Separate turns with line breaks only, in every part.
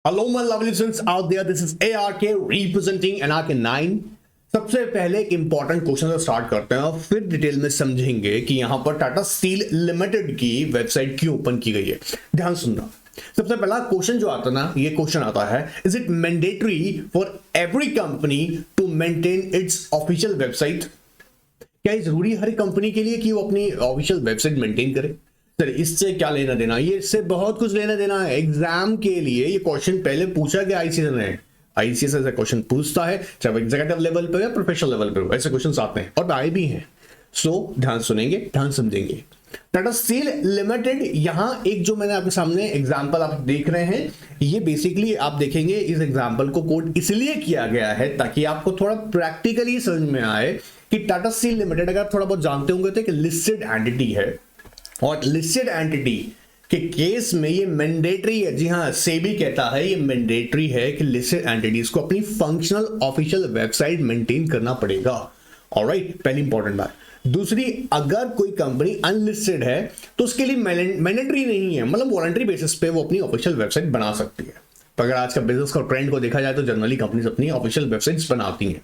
Hello, my lovely students out there. This is ARK representing NRK9. सबसे पहले एक important question से start करते हैं और फिर डिटेल में समझेंगे कि यहां पर टाटा स्टील लिमिटेड की वेबसाइट क्यों ओपन की गई है। ध्यान सुनना। सबसे पहला क्वेश्चन जो आता है ना, ये क्वेश्चन आता है, is it mandatory for every company to maintain its official website? क्या ये जरूरी है हर कंपनी के लिए कि वो अपनी ऑफिशियल वेबसाइट मेंटेन करे? सर इससे क्या लेना देना, ये इससे बहुत कुछ लेना देना है। एग्जाम के लिए ये क्वेश्चन पहले पूछा गया आईसीएस ने। आईसीएस ऐसा क्वेश्चन पूछता है, चाहे एग्जीक्यूटिव लेवल पे या प्रोफेशनल लेवल पे हो, ऐसे क्वेश्चन आते हैं और आए भी हैं। सो ध्यान सुनेंगे, ध्यान समझेंगे। टाटा स्टील लिमिटेड, यहां एक जो मैंने आपके सामने एग्जांपल आप देख रहे हैं, ये बेसिकली आप देखेंगे इस एग्जांपल को कोड इसलिए किया गया है ताकि आपको थोड़ा प्रैक्टिकली समझ में आए कि टाटा स्टील लिमिटेड, अगर थोड़ा बहुत जानते होंगे तो एक लिस्टेड एंटिटी है और लिस्टेड एंटिटी के केस में ये मैंडेटरी है। जी हाँ, सेबी कहता है ये मैंडेटरी है कि लिस्टेड एंटिटीज को अपनी फंक्शनल ऑफिशियल वेबसाइट मेंटेन करना पड़ेगा। ऑलराइट, पहली इंपॉर्टेंट बात। दूसरी, अगर कोई कंपनी अनलिस्टेड है तो उसके लिए मैंडेटरी नहीं है, मतलब वॉलंटरी बेसिस पे वो अपनी ऑफिशियल वेबसाइट बना सकती है। तो अगर आज का बिजनेस का ट्रेंड को देखा जाए तो जनरली कंपनीज अपनी ऑफिशियल वेबसाइट्स बनाती हैं।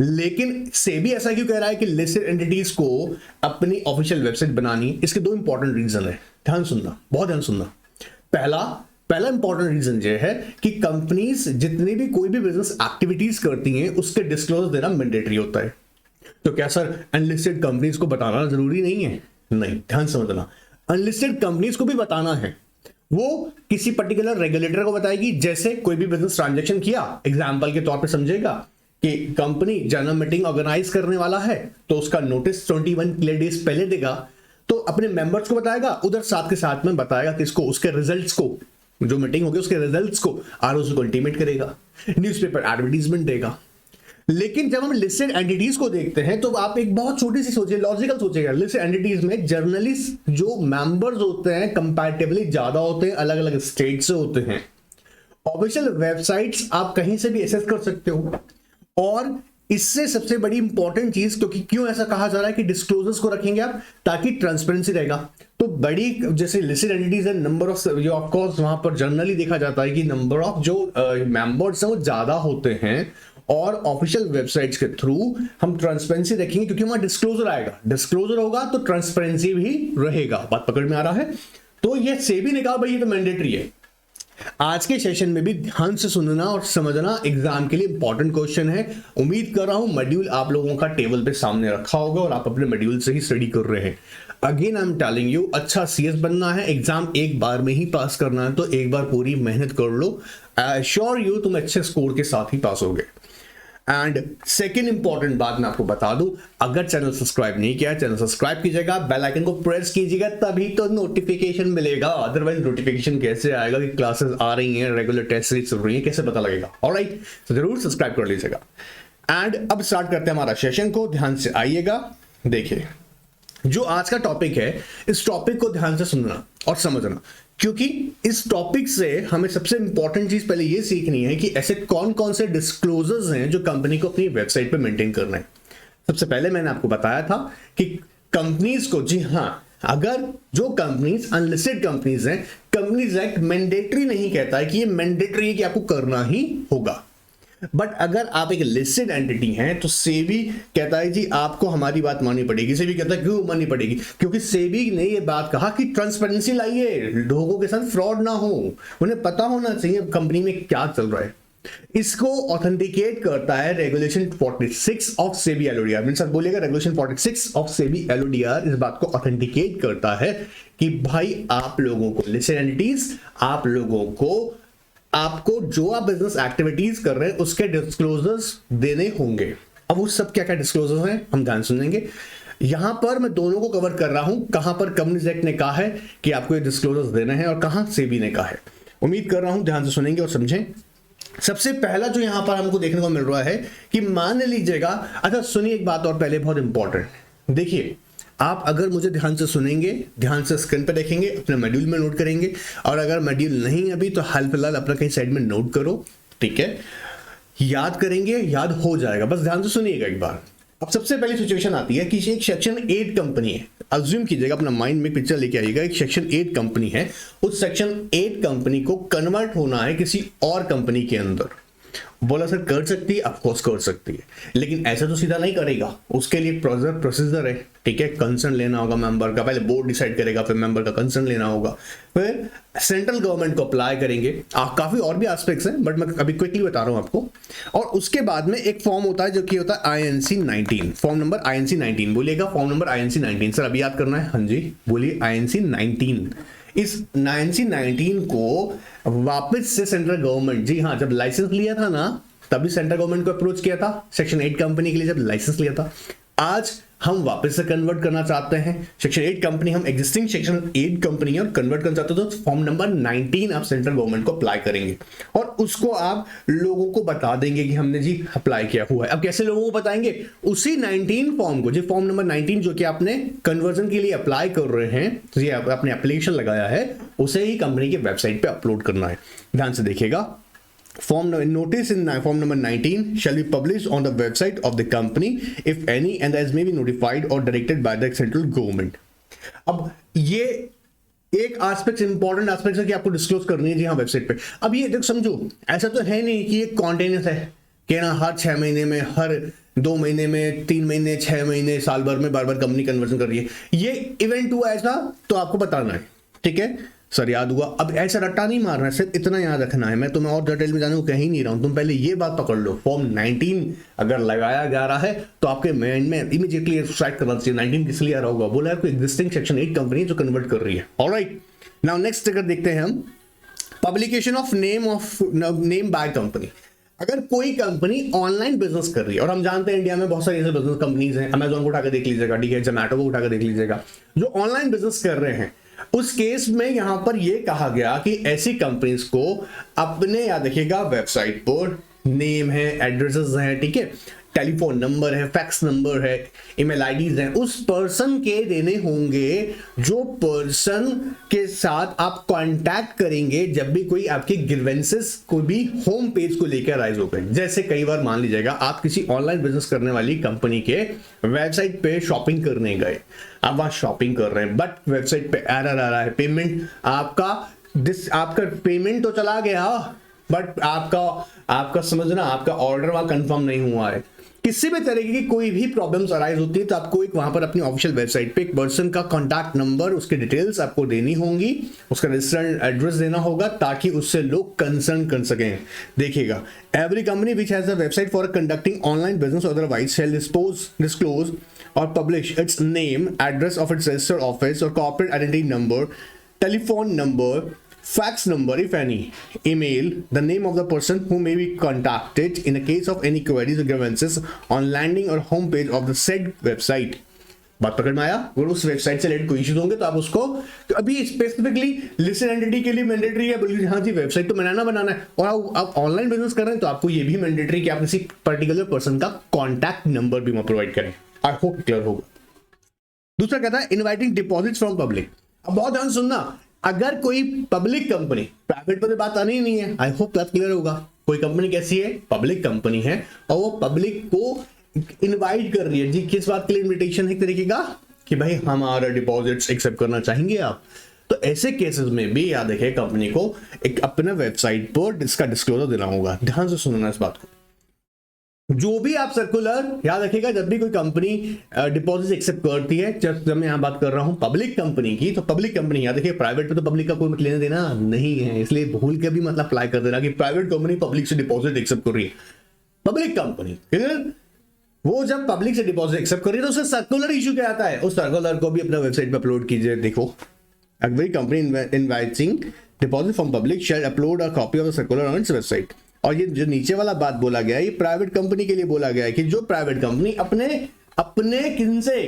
लेकिन सेबी ऐसा क्यों कह रहा है कि लिस्टेड एंटिटीज को अपनी ऑफिशियल वेबसाइट बनानी? इसके दो इंपॉर्टेंट रीजन है। ध्यान सुनना, बहुत ध्यान सुनना। पहला इंपॉर्टेंट रीजन ये है कि कंपनीज जितनी भी कोई भी बिजनेस एक्टिविटीज करती हैं उसके डिस्क्लोज देना मैंडेटरी होता है। तो क्या सर अनलिस्टेड कंपनीज को बताना जरूरी नहीं है? नहीं, ध्यान समझना। अनलिस्टेड कंपनीज को भी बताना है। वो किसी पर्टिकुलर रेगुलेटर को बताएगी। जैसे कोई भी बिजनेस ट्रांजैक्शन किया, एग्जांपल के तौर पे समझेगा कि कंपनी जनरल मीटिंग ऑर्गेनाइज करने वाला है तो उसका नोटिस 21 क्लियर डेज पहले देगा, तो अपने मेंबर्स को बताएगा, उधर साथ के साथ में बताएगा किसको, उसके रिजल्ट्स को, जो मीटिंग होगी उसके रिजल्ट्स को आरओसी को इंटीमेट करेगा, न्यूज़पेपर एडवर्टाइजमेंट देगा। लेकिन जब हम लिस्टेड एंटिटीज को देखते हैं तो आप एक बहुत छोटी सी सोचिए, लॉजिकल सोचिएगा। लिस्टेड एंटिटीज में जर्नली जो मेंबर्स होते हैं कंपैरेटिवली ज्यादा होते हैं, अलग अलग स्टेट से होते हैं। ऑफिशियल वेबसाइट्स आप कहीं से भी एक्सेस कर सकते हो। और इससे सबसे बड़ी इंपॉर्टेंट चीज, क्योंकि क्यों ऐसा कहा जा रहा है कि डिस्क्लोजर्स को रखेंगे आप ताकि ट्रांसपेरेंसी रहेगा। तो बड़ी जैसे लिस्टेड एंटिटीज है, नंबर ऑफ जो ऑफ कोर्स वहां पर जनरली देखा जाता है कि नंबर ऑफ जो मेंबर्स हैं वो ज्यादा होते हैं और ऑफिशियल वेबसाइट्स के थ्रू हम ट्रांसपेरेंसी रखेंगे क्योंकि वहां डिस्क्लोजर आएगा। डिस्क्लोजर होगा तो ट्रांसपेरेंसी भी रहेगा। बात पकड़ में आ रहा है? तो ये सेबी ने कहा भाई ये तो मैंडेटरी है। आज के सेशन में भी ध्यान से सुनना और समझना, एग्जाम के लिए इंपॉर्टेंट क्वेश्चन है। उम्मीद कर रहा हूं मॉड्यूल आप लोगों का टेबल पे सामने रखा होगा और आप अपने मॉड्यूल से ही स्टडी कर रहे हैं। Again I am telling you, अच्छा सीएस बनना है, एग्जाम एक बार में ही पास करना है, तो एक बार पूरी मेहनत कर लो। आई एश्योर यू तुम अच्छे स्कोर के साथ ही पास होगे। एंड सेकेंड इंपॉर्टेंट बात मैं आपको बता दूं, अगर चैनल सब्सक्राइब नहीं किया है चैनल सब्सक्राइब कीजिएगा, बेल आइकन को प्रेस कीजिएगा, तभी तो नोटिफिकेशन मिलेगा। अदरवाइज नोटिफिकेशन कैसे आएगा कि क्लासेस आ रही हैं, रेगुलर टेस्ट सीरीज चल रही है, कैसे पता लगेगा? ऑलराइट, तो जरूर सब्सक्राइब कर लीजिएगा। एंड अब स्टार्ट करते हैं हमारा सेशन को। ध्यान से आइएगा। देखिए, जो आज का टॉपिक है, इस टॉपिक को ध्यान से सुनना और समझना, क्योंकि इस टॉपिक से हमें सबसे इंपॉर्टेंट चीज पहले ये सीखनी है कि ऐसे कौन कौन से डिस्क्लोजर्स हैं जो कंपनी को अपनी वेबसाइट पे मेंटेन करना है। सबसे पहले मैंने आपको बताया था कि कंपनीज को, जी हां, अगर जो कंपनीज अनलिस्टेड कंपनीज हैं, कंपनीज एक्ट मैंडेटरी नहीं कहता है कि ये मैंडेटरी है कि आपको करना ही होगा। बट अगर आप एक लिस्टेड एंटिटी हैं तो सेबी कहता है जी आपको हमारी बात माननी पड़ेगी। सेबी कहता है क्यों माननी पड़ेगी? क्योंकि सेबी ने ये बात कहा कि ट्रांसपेरेंसी लाइए, लोगों के साथ फ्रॉड ना हो, उन्हें पता होना चाहिए कंपनी में क्या चल रहा है। इसको ऑथेंटिकेट करता है रेगुलेशन 46 ऑफ सेबी एलओडीआर। मेरे साथ बोलिएगा, रेगुलेशन 46 ऑफ सेबी एलओडीआर इस बात को ऑथेंटिकेट करता है कि भाई आप लोगों को लिस्टेड एंटिटीज, आप लोगों को आपको जो आप बिजनेस एक्टिविटीज कर रहे हैं उसके डिस्क्लोजर्स देने होंगे। अब वो सब क्या क्या डिस्क्लोजर्स हैं हम ध्यान सुनेंगे। यहां पर मैं दोनों को कवर कर रहा हूं, कहां पर कंपनीज एक्ट ने कहा है कि आपको ये डिस्क्लोजर्स देने हैं और कहां सेबी ने कहा है। उम्मीद कर रहा हूं ध्यान से सुनेंगे और समझें। सबसे पहला जो यहां पर हमको देखने को मिल रहा है कि मान लीजिएगा, अच्छा सुनिए एक बात और पहले बहुत इंपॉर्टेंट, देखिए आप अगर मुझे ध्यान से सुनेंगे, ध्यान से स्क्रीन पे देखेंगे, अपने मॉड्यूल में नोट करेंगे, और अगर मॉड्यूल नहीं अभी तो हाल फिलहाल अपना कहीं साइड में नोट करो, ठीक है? याद करेंगे, याद हो जाएगा, बस ध्यान से सुनिएगा एक बार। अब सबसे पहली सिचुएशन आती है कि एक सेक्शन 8 कंपनी है, अज्यूम कीजिएगा, अपना माइंड में पिक्चर लेके आइएगा, एक सेक्शन 8 कंपनी है, उस सेक्शन 8 कंपनी को कन्वर्ट होना है किसी और कंपनी के अंदर। बोला सर कर सकती है, ऑफकोर्स कर सकती है, लेकिन ऐसा तो सीधा नहीं करेगा, उसके लिए प्रोसीजर है, ठीक है। कंसर्न लेना होगा मेंबर का, पहले बोर्ड डिसाइड करेगा, फिर मेंबर का कंसर्न लेना होगा, फिर सेंट्रल गवर्नमेंट को अप्लाई करेंगे। काफी और भी एस्पेक्ट्स हैं, बट मैं अभी क्विकली बता रहा हूं आपको। और उसके बाद में एक फॉर्म होता है जो कि होता है INC 19, फॉर्म नंबर INC 19, बोलिएगा फॉर्म नंबर INC 19। सर अभी याद करना है, हाँ जी बोलिए INC 19। इस INC 19 को वापस से सेंट्रल गवर्नमेंट, जी हाँ, जब लाइसेंस लिया था ना तभी सेंट्रल गवर्नमेंट को अप्रोच किया था सेक्शन 8 कंपनी के लिए, जब लाइसेंस लिया था। आज हम वापस से कन्वर्ट करना चाहते हैं सेक्शन 8 कंपनी, हम एग्जिस्टिंग सेक्शन 8 कंपनी है और कन्वर्ट करना चाहते हो, तो फॉर्म नंबर 19 आप सेंट्रल गवर्नमेंट को अप्लाई करेंगे और उसको आप लोगों को बता देंगे कि हमने जी अप्लाई किया हुआ है। अब कैसे लोगों को बताएंगे? उसी 19 फॉर्म को, जी फॉर्म नंबर 19 जो कि आपने कन्वर्जन के लिए अप्लाई कर रहे हैं, जी आपने एप्लीकेशन लगाया है, उसे ही कंपनी की वेबसाइट पे अपलोड करना है। ध्यान से देखिएगा, Form notice in form number 19 shall be published on the website of the company if any and as may be notified or directed by the central government। अब ये एक एस्पेक्ट, इंपॉर्टेंट एस्पेक्ट है कि आपको डिस्क्लोज करनी है जी हाँ website पे। अब ये देख समझो, ऐसा तो है नहीं कि ये कॉन्टिन्यूस है कि ना हर 6 महीने में, हर 2 महीने में, 3 महीने, 6 महीने, साल भर में बार बार कंपनी कन्वर्जन कर रही है। ये इवेंट हुआ ऐसा तो आपको बताना है, ठीक है सर याद हुआ। अब ऐसा रट्टा नहीं मारना है, सिर्फ इतना याद रखना है, मैं तुम्हें और डिटेल में जाने को कह ही नहीं रहा हूं, तुम पहले ये बात पकड़ लो। फॉर्म 19 अगर लगाया जा रहा है तो आपके माइंड में इमीडिएटली स्ट्राइक करना चाहिए 19 किस लिए आ रहा होगा, बोला है कोई एग्जिस्टिंग सेक्शन 8 कंपनी जो कन्वर्ट कर रही है। ऑलराइट, नाउ नेक्स्ट अगर देखते हैं हम publication of name by company. अगर कोई कंपनी ऑनलाइन बिजनेस कर रही है, और हम जानते हैं इंडिया में बहुत सारी ऐसे बिजनेस कंपनीज हैं, अमेजॉन को उठा के देख लीजिएगा, ठीक है, जोमैटो को उठा के देख लीजिएगा, जो ऑनलाइन बिजनेस कर रहे हैं, उस केस में यहां पर यह कहा गया कि ऐसी कंपनीज को अपने, याद रखिएगा, वेबसाइट पर नेम है, एड्रेसेस हैं, ठीक है, टेलीफोन नंबर है, फैक्स नंबर है, ईमेल आईडीज हैं, उस पर्सन के देने होंगे जो पर्सन के साथ आप कांटेक्ट करेंगे जब भी कोई आपके ग्रीवेंसेस को भी होम पेज को लेकर राइज हो गए। जैसे कई बार मान लीजिएगा आप किसी ऑनलाइन बिजनेस करने वाली कंपनी के वेबसाइट पे शॉपिंग करने गए, आप वहां शॉपिंग कर रहे हैं बट वेबसाइट पे एरर आ रहा है, पेमेंट आपका पेमेंट तो चला गया बट आपका समझना, आपका ऑर्डर वहां कंफर्म नहीं हुआ है। किसी भी तरीके की कोई भी प्रॉब्लम्स अराइज होती है तो आपको एक वहां पर अपनी ऑफिशियल वेबसाइट पे एक पर्सन का कॉन्टैक्ट नंबर, उसकी डिटेल्स आपको देनी होंगी, उसका रजिस्टर्ड एड्रेस देना होगा ताकि उससे लोग कंसर्न कर सकें। देखिएगा, every company which has a website for conducting online business otherwise shall disclose or publish its name, address of its registered office or corporate identity number, telephone number, fax number if any, email, the name of the person who may be contacted in the case of any queries or grievances on landing or home page of the said website। बात पकड़ में आया? अगर उस website से related कोई issues होंगे तो आप उसको, तो अभी स्पेसिफिकली लिस्टेड एंटिटी के लिए मैंडेटरी है, बोलिए हाँ जी वेबसाइट तो बनाना है, और आप ऑनलाइन बिजनेस कर रहे हैं तो आपको ये भी मैंडेटरी कि आप किसी पर्टिकुलर पर्सन का कॉन्टैक्ट नंबर भी प्रोवाइड करें। आई होप क्लियर होगा। दूसरा कहता है इनवाइटिंग डिपॉजिट फ्रॉम पब्लिक। अब बहुत ध्यान सुनना, अगर कोई पब्लिक कंपनी, प्राइवेट पर तो बात आनी ही नहीं है, आई होप बात क्लियर होगा। कोई कंपनी कैसी है? पब्लिक कंपनी है और वो पब्लिक को इनवाइट कर रही है जी, किस बात के लिए इनविटेशन है? एक तरीके का कि भाई हमारा डिपॉजिट्स एक्सेप्ट करना चाहेंगे आप। तो ऐसे केसेस में भी याद रखिए कंपनी को एक अपने वेबसाइट पर इसका डिस्क्लोजर देना होगा। ध्यान से सुनना इस बात को। जो भी आप सर्कुलर, याद रखिएगा, जब भी कोई कंपनी डिपॉजिट एक्सेप्ट करती है, जब मैं यहां बात कर रहा हूं पब्लिक कंपनी की, तो पब्लिक कंपनी, याद रखिए, प्राइवेट पे तो पब्लिक का कोई लेना देना नहीं है, इसलिए भूल के भी मतलब अप्लाई कर देना कि प्राइवेट कंपनी पब्लिक से डिपॉजिट एक्सेप्ट कर रही है। पब्लिक कंपनी वो जब पब्लिक से डिपॉजिट एक्सेप्ट कर रही है तो उससे सर्कुलर इशू क्या आता है, उस सर्कुलर को भी अपना वेबसाइट पे अपलोड कीजिए। देखो, every company inviting deposit from public shall upload a copy of the circular on its website। और ये जो नीचे वाला बात बोला गया है, ये प्राइवेट कंपनी के लिए बोला गया है कि जो प्राइवेट कंपनी अपने किनसे,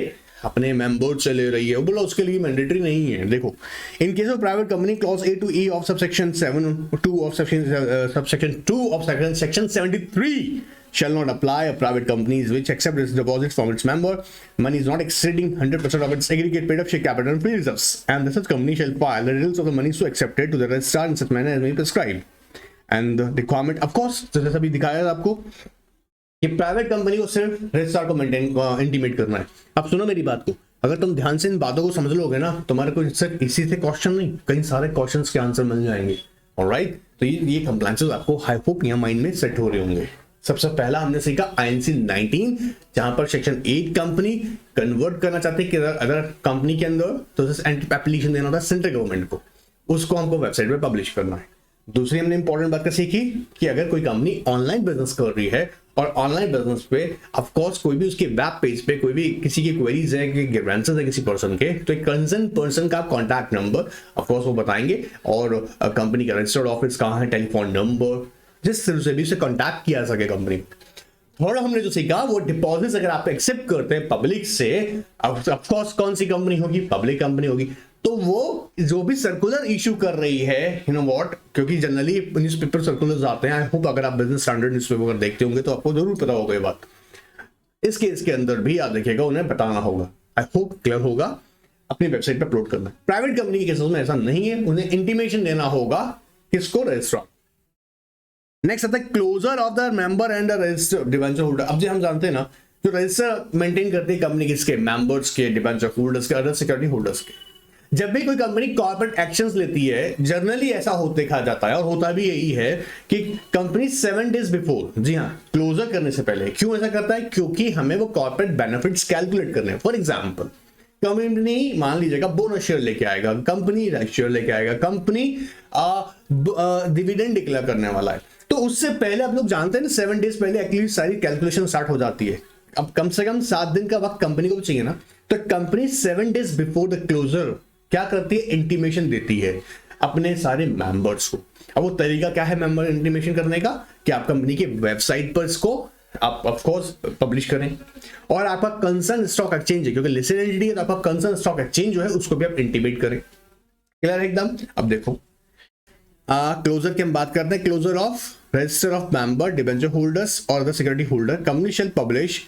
अपने मेंबर से ले रही है, वो बोला उसके लिए मैंडेटरी नहीं है। देखो, इन case of private company clause A to E of subsection 7(2) of subsection 2 of section 73 shall not apply a private companies which accept its deposits from its member. Money is not exceeding 100% of its aggregate paid up share capital and free reserves, and the such company shall file the details of the money so accepted to the registrar in such manner as may be prescribed। And the requirement, of course, जैसे अभी दिखाया था आपको, कि private company को सिर्फ registrar को intimate करना है। अब सुनो मेरी बात को, अगर तुम ध्यान से इन बातों को समझ लोगे ना, तुम्हारे को सिर्फ इसी से क्वेश्चन नहीं, कई सारे क्वेश्चंस के आंसर मिल जाएंगे। ऑलराइट, तो ये कंप्लायंसेस आपको आई होप यहाँ माइंड में सेट हो रहे होंगे। सबसे पहला हमने सीखा INC 19, जहां पर सेक्शन 8 कंपनी कन्वर्ट करना चाहते हैं कि अगर कंपनी के अंदर तो एप्लीकेशन देना होता है सेंट्रल गवर्नमेंट को, उसको हमको वेबसाइट पे पब्लिश करना है। दूसरी हमने इंपॉर्टेंट बात क्या सीखी कि अगर कोई कंपनी ऑनलाइन बिजनेस कर रही है और ऑनलाइन बिजनेस पे ऑफ कोर्स कोई भी उसके वेब पेज पे कोई भी किसी की क्वेरीज है कि ग्रीवेंसेस है किसी पर्सन के, तो एक कंसर्न पर्सन का कॉन्टैक्ट नंबर ऑफ कोर्स वो बताएंगे और कंपनी का रजिस्टर्ड ऑफिस कहाँ है, टेलीफोन नंबर, जिस तरह से भी उसे कॉन्टैक्ट किया सके कंपनी। थोड़ा हमने जो सीखा वो डिपॉजिट्स अगर आप एक्सेप्ट करते हैं पब्लिक से, ऑफ कोर्स कौन सी कंपनी होगी, पब्लिक कंपनी होगी, तो वो जो भी सर्कुलर इशू कर रही है, यू नो व्हाट, क्योंकि जनरली न्यूज़पेपर सर्कुलर्स आते हैं, आई होप अगर आप बिजनेस स्टैंडर्ड न्यूज़पेपर देखते होंगे तो आपको जरूर पता होगा ये बात। इस केस के अंदर भी आप देखिएगा उन्हें बताना होगा, आई होप क्लियर होगा, अपनी वेबसाइट पे अपलोड करना। प्राइवेट कंपनी के केसेस में ऐसा नहीं है, उन्हें इंटीमेशन देना होगा किसको, रजिस्ट्रार। नेक्स्ट आता है closure of the member and registered debenture holder. अब जो हम जानते हैं ना, जो रजिस्टर मेंटेन करती है कंपनी किसके, मेंबर्स के, डिबेंचर होल्डर्स के, अदर सिक्योरिटी होल्डर्स के। जब भी कोई कंपनी कॉर्पोरेट एक्शंस लेती है, जनरली ऐसा होते देखा जाता है और होता भी यही है कि कंपनी 7 डेज बिफोर, जी हाँ, क्लोजर करने से पहले, क्यों ऐसा करता है, क्योंकि हमें वो कॉर्पोरेट बेनिफिट्स कैलकुलेट करने हैं। फॉर एग्जांपल, कंपनी मान लीजिएगा बोनस शेयर लेके आएगा, कंपनी शेयर लेके आएगा, कंपनी डिविडेंड डिक्लेयर करने वाला है, तो उससे पहले आप लोग जानते हैं ना 7 डेज पहले एक्चुअली सारी कैलकुलेशन स्टार्ट हो जाती है। अब कम से कम 7 दिन का वक्त कंपनी को भी चाहिए ना, तो company 7 days before the closure क्या करती है, इंटीमेशन देती है अपने सारे मेंबर्स को। अब वो तरीका क्या है मेंबर इंटीमेशन करने का, कि आप कंपनी के वेबसाइट पर इसको आप ऑफ कोर्स पब्लिश करें, और आपका कंसर्न स्टॉक एक्सचेंज है, क्योंकि लिस्टेड एंटिटी है तो आपका कंसर्न स्टॉक एक्सचेंज जो है उसको भी आप इंटीमेट करें। क्लियर है एकदम। अब देखो क्लोजर की हम बात करते हैं, closure of register of member, debenture holders और the security holder. Company shall publish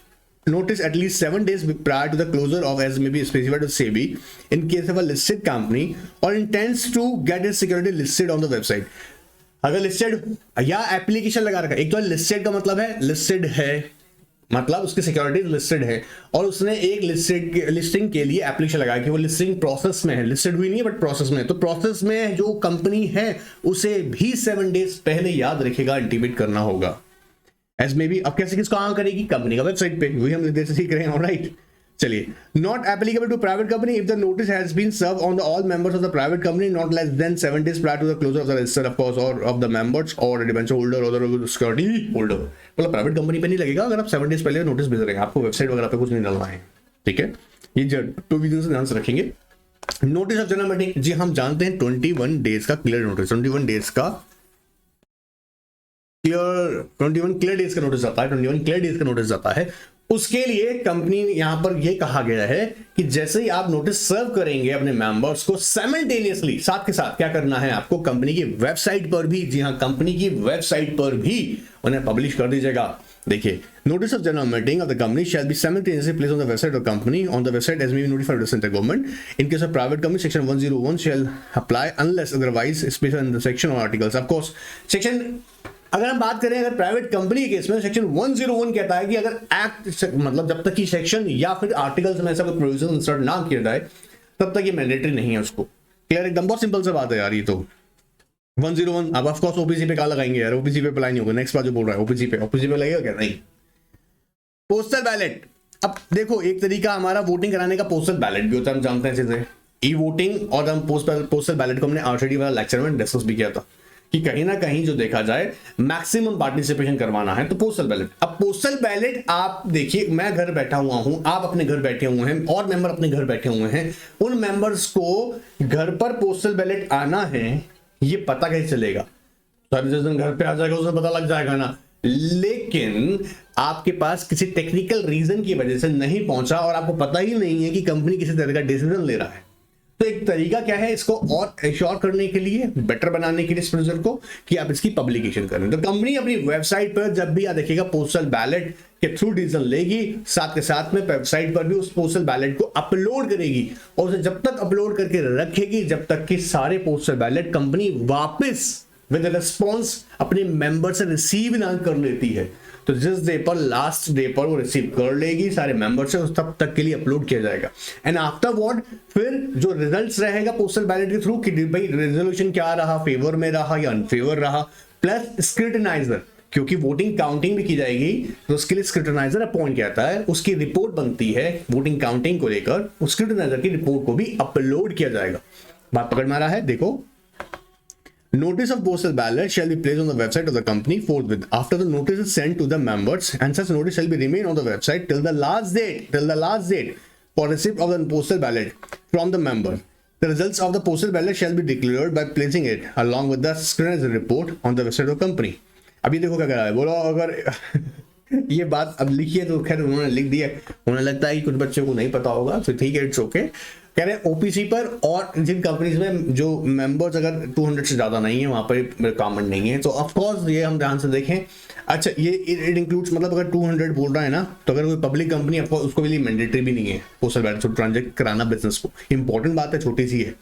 notice at least 7 days prior to the closure of, as may be specified to SEBI, in case of a listed company or intends to get its security listed on the website। अगर listed या application लगा रखा है, एक तो listed का मतलब है लिस्टेड है, मतलब उसकी सिक्योरिटी लिस्टेड है, और उसने एक लिस्टिंग के लिए एप्लीकेशन लगाया कि वो लिस्टिंग प्रोसेस में है, लिस्टेड हुई नहीं है बट प्रोसेस में है, तो प्रोसेस में जो कंपनी है उसे भी 7 डेज पहले याद रखेगा इंटीमेट करना होगा। एज मे बी, अब कैसे किसको कहाँ करेगी, कंपनी का वेबसाइट पे, वही हम देर से सीख रहे हैं। ऑलराइट, चलिए, not applicable to private company if the notice has been served on the all members of the private company not less than 7 days prior to the closure of the register of course or of the members or debenture holder और the security holder। मतलब private company पे नहीं लगेगा अगर आप 7 days पहले notice भेज रहे हैं, आपको वेबसाइट वगैरह पे कुछ नहीं डालना है, ठीक है। ये प्रोविजन से ध्यान से रखेंगे। नोटिस ऑफ जनरल मीटिंग, जी हम जानते हैं 21 डेज का क्लियर नोटिस, 21 डेज का क्लियर डेज का नोटिस आता है, 21 क्लियर डेज का नोटिस आता है। उसके लिए कंपनी यहां पर यह कहा गया है कि जैसे ही आप नोटिस सर्व करेंगे अपने मेंबर्स को, साइमल्टेनियसली साथ के साथ क्या करना है आपको, कंपनी की वेबसाइट पर भी, जी हां, कंपनी की वेबसाइट पर भी उन्हें पब्लिश कर दीजिएगा। देखिए, notice of general meeting of the company shall be simultaneously placed on the website of company on the website as may be notified by the central government in case of private company section 101 shall apply unless otherwise specified in the section और articles. Of course section, अगर हम बात करें अगर private company के case में, section 101 कहता है कि अगर एक्ट मतलब जब तक कि सेक्शन या फिर आर्टिकल्स में ऐसा कोई प्रोविजन इंसर्ट ना किया जाए तब तक ये मैंडेटरी नहीं है उसको। क्लियर, एकदम बहुत सिंपल सा बात है यार ये तो। 101 अब ऑफ कोर्स ओपीसी पे कहाँ लगाएंगे यार, ओपीसी पे अप्लाई नहीं होगा। नेक्स्ट बात जो बोल रहा है ओपीसी पे लगेगा क्या, नहीं। पोस्टल बैलेट, अब देखो एक तरीका हमारा वोटिंग कराने का पोस्टल बैलेट भी होता है, हम जानते हैं चीजें, ई वोटिंग, और हम पोस्टल बैलेट को हमने आरटीडी वाला लेक्चर में डिस्कस भी किया था कि कहीं ना कहीं जो देखा जाए मैक्सिमम पार्टिसिपेशन करवाना है तो पोस्टल बैलेट। अब पोस्टल बैलेट आप देखिए, मैं घर बैठा हुआ हूं, आप अपने घर बैठे हुए हैं, और मेंबर अपने घर बैठे हुए हैं, उन मेंबर्स को घर पर पोस्टल बैलेट आना है ये पता कैसे चलेगा? सर जिस दिन घर पे आ जाएगा उस दिन पता लग जाएगा ना, लेकिन आपके पास किसी टेक्निकल रीजन की वजह से नहीं पहुंचा और आपको पता ही नहीं है कि कंपनी किसी तरह का डिसीजन ले रहा है, तो एक तरीका क्या है इसको और एश्योर करने के लिए, बेटर बनाने के लिए इस प्रोसीजर को, कि आप इसकी पब्लिकेशन करें। तो कंपनी अपनी वेबसाइट पर जब भी आप देखिएगा पोस्टल बैलेट के थ्रू डिसीजन लेगी, साथ के साथ में वेबसाइट पर भी उस पोस्टल बैलेट को अपलोड करेगी, और उसे जब तक अपलोड करके रखेगी जब तक कि सारे पोस्टल बैलेट कंपनी वापस विद रिस्पॉन्स अपने मेंबर से रिसीव ना कर लेती है। तो जिस डे पर लास्ट डे पर वो रिसीव कर लेगी सारे मेंबर से, उस तब तक के लिए अपलोड किया जाएगा। एंड आफ्टर व्हाट, फिर जो रिजल्ट्स रहेगा पोस्टल बैलेट के थ्रू कि भाई रेजोल्यूशन क्या रहा, फेवर में रहा या अनफेवर रहा, प्लस स्क्रूटिनाइजर, क्योंकि वोटिंग काउंटिंग भी की जाएगी तो उसके लिए स्क्रूटिनाइजर अपॉइंट किया जाता है, उसकी रिपोर्ट बनती है वोटिंग काउंटिंग को लेकर, उस स्क्रूटिनाइजर की रिपोर्ट को भी अपलोड किया जाएगा। बात पकड़ में आ रहा है? देखो, notice of postal ballot shall be placed on the website of the company forthwith after the notice is sent to the members, and such notice shall be remain on the website till the last date for receipt of the postal ballot from the member. The results of the postal ballot shall be declared by placing it along with the scrutiny report on the website of the company. अभी देखो क्या कर रहा है, बोलो अगर ये बात अब लिखी है तो खैर उन्होंने लिख दिया, उन्हें लगता है कि कुछ बच्चों को नहीं पता होगा, तो ठीक है, इट्स ओके। कह रहे हैं ओपीसी पर और जिन कंपनीज में जो मेंबर्स अगर 200 से ज्यादा नहीं है वहां पर रिक्वायरमेंट नहीं है, तो ऑफ कोर्स ये हम ध्यान से देखें। अच्छा, ये इट इंक्लूड्स, मतलब अगर 200 बोल रहा है ना, तो अगर कोई पब्लिक कंपनी उसको भी मैंडेटरी भी नहीं है पोस्टल बैलेट ट्रांजेक्ट कराना बिजनेस को। इंपॉर्टेंट बात है, छोटी सी है।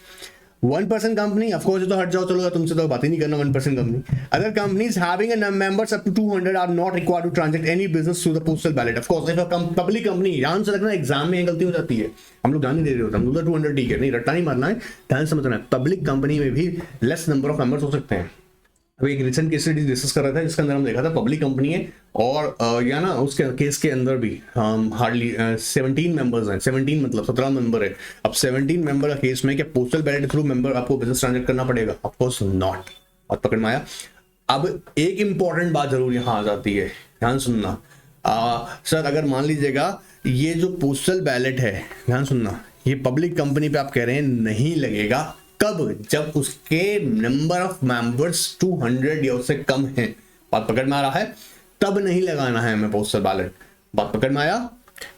1% कंपनी, ऑफ कोर्स तो हट जाओ, चलो तुमसे तो बात ही नहीं करना। 1% company, other companies having a members up to 200 are not required to transact any business through the postal ballot. Of course if a public company, ध्यान से रखना, एग्जाम में गलती हो जाती है, हम लोग ध्यान नहीं दे रहे होते, हम लोग 200 ठीक है, नहीं रट्टा नहीं मारना है, ध्यान से समझना है। पब्लिक कंपनी में भी लेस नंबर ऑफ मेंबर्स हो सकते हैं। अभी एक रिसेंट केस स्टडी डिस्कस कर रहा था जिसके अंदर हम देखा था पब्लिक कंपनी है और या ना उसके केस के अंदर भी हम हार्डली 17 मेंबर्स हैं, 17 मतलब 17 मेंबर है। अब 17 मेंबर का केस में क्या पोस्टल बैलेट थ्रू मेंबर आपको बिजनेस ट्रांजैक्ट करना पड़ेगा? Of course not. और पकड़ में आया? अब एक इंपॉर्टेंट बात जरूर यहाँ आ जाती है, ध्यान सुनना। सर अगर मान लीजिएगा ये जो पोस्टल बैलेट है, ध्यान सुनना, ये पब्लिक कंपनी पे आप कह रहे हैं नहीं लगेगा, कब? जब उसके नंबर ऑफ मेंबर्स 200 या उससे कम है। बात पकड़ में आ रहा है? तब नहीं लगाना है हमें पोस्टल बैलेट। बात पकड़ में आया?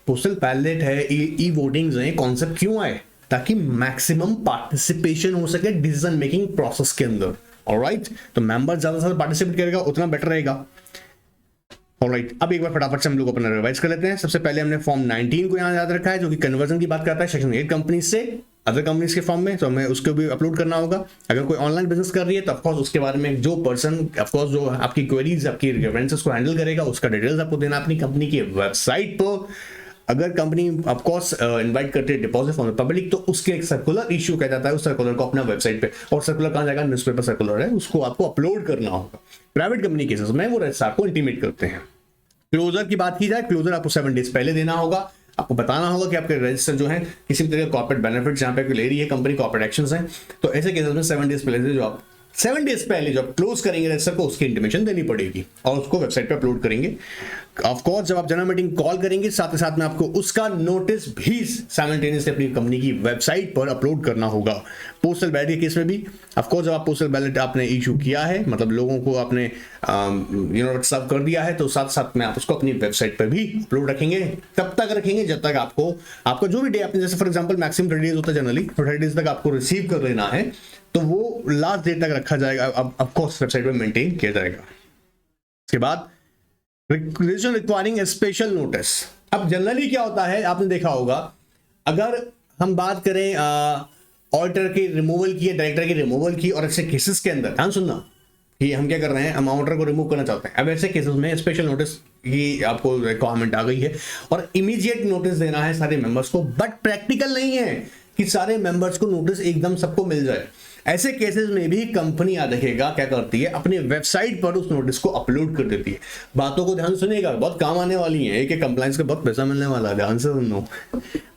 पोस्टल बैलेट है, ई वोटिंग्स है, कॉन्सेप्ट क्यों आए? ताकि मैक्सिमम पार्टिसिपेशन हो सके डिसीजन मेकिंग प्रोसेस के अंदर। ऑलराइट, तो मेंबर ज्यादा से ज्यादा पार्टिसिपेट करेगा उतना बेटर रहेगा। ऑलराइट, अब एक बार फटाफट से हम लोग अपना रिवाइज कर लेते हैं। सबसे पहले हमने फॉर्म 19 को यहाँ याद रखा है जो कि कन्वर्जन की बात करता है सेक्शन 8 कंपनी से अदर कंपनीज के फॉर्म में, तो हमें उसको भी अपलोड करना होगा। अगर कोई ऑनलाइन बिजनेस कर रही है तो ऑफकोर्स उसके बारे में जो पर्सन ऑफकोर्स जो आपकी क्वेरीज आपकी रेफरेंसेस को हैंडल करेगा उसका डिटेल्स आपको देना अपनी कंपनी की वेबसाइट पर। अगर कंपनी ऑफकोर्स इनवाइट करती है डिपॉजिट फॉर द पब्लिक तो उसके एक सर्कुलर इश्यू किया जाता है, उस सर्कुलर को अपना वेबसाइट पे, और सर्कुलर कहां जाएगा? न्यूज़पेपर सर्कुलर है, उसको आपको अपलोड करना होगा। प्राइवेट कंपनी केसेस में वो रजिस्ट्रार को इंटीमेट करते हैं। क्लोजर की बात की जाए, क्लोजर आपको 7 डेज पहले देना होगा। आपको बताना होगा कि आपके रजिस्टर जो है किसी भी तरह का कॉर्पोरेट बेनिफिट जहां पे ले रही है कंपनी, कॉर्पोरेट एक्शंस हैं, तो ऐसे केसेस में 7 डेज पहले जो आप 7 डेज पहले जब क्लोज करेंगे रजिस्टर को उसकी इंटीमेशन देनी पड़ेगी और उसको वेबसाइट पे अपलोड करेंगे। ऑफ कोर्स जब आप जनरल मीटिंग कॉल करेंगे साथ ही साथ में आपको उसका नोटिस भी साइमल्टेनियसली अपनी कंपनी की वेबसाइट पर अपलोड करना होगा। पोस्टल बैलेट के केस में भी ऑफ कोर्स जब आप पोस्टल बैलेट आपने इशू किया है, मतलब लोगों को आपने सर्व कर दिया है, तो साथ साथ में आप उसको अपनी वेबसाइट पर भी अपलोड रखेंगे। तब तक रखेंगे जब तक आपको जो भी डे आपने, जैसे फॉर एग्जांपल मैक्सिमम 30 डेज होता है जनरली, तो 30 डेज तक आपको रिसीव कर लेना है, तो वो लास्ट डेट तक रखा जाएगा, अब ऑफ कोर्स वेबसाइट पे मेंटेन किया जाएगा। इसके बाद रिक्वायरिंग स्पेशल नोटिस। अब जनरली क्या होता है आपने देखा होगा, अगर हम बात करें ऑडिटर की रिमूवल की, डायरेक्टर की रिमूवल की, और ऐसे केसेस के अंदर ध्यान सुनना कि हम क्या कर रहे हैं, हम ऑडिटर को रिमूव करना चाहते हैं। अब ऐसे केसेस में स्पेशल नोटिस की आपको रिक्वायरमेंट आ गई है और इमीडिएट नोटिस देना है सारे मेंबर्स को, बट प्रैक्टिकल नहीं है कि सारे मेंबर्स को नोटिस एकदम सबको मिल जाए। ऐसे केसेस में भी कंपनी आ देखेगा क्या करती है, अपने वेबसाइट पर उस नोटिस को अपलोड कर देती है। बातों को ध्यान सुनेगा, बहुत काम आने वाली है, एक कंप्लायंस का बहुत पैसा मिलने वाला है, ध्यान से सुनो।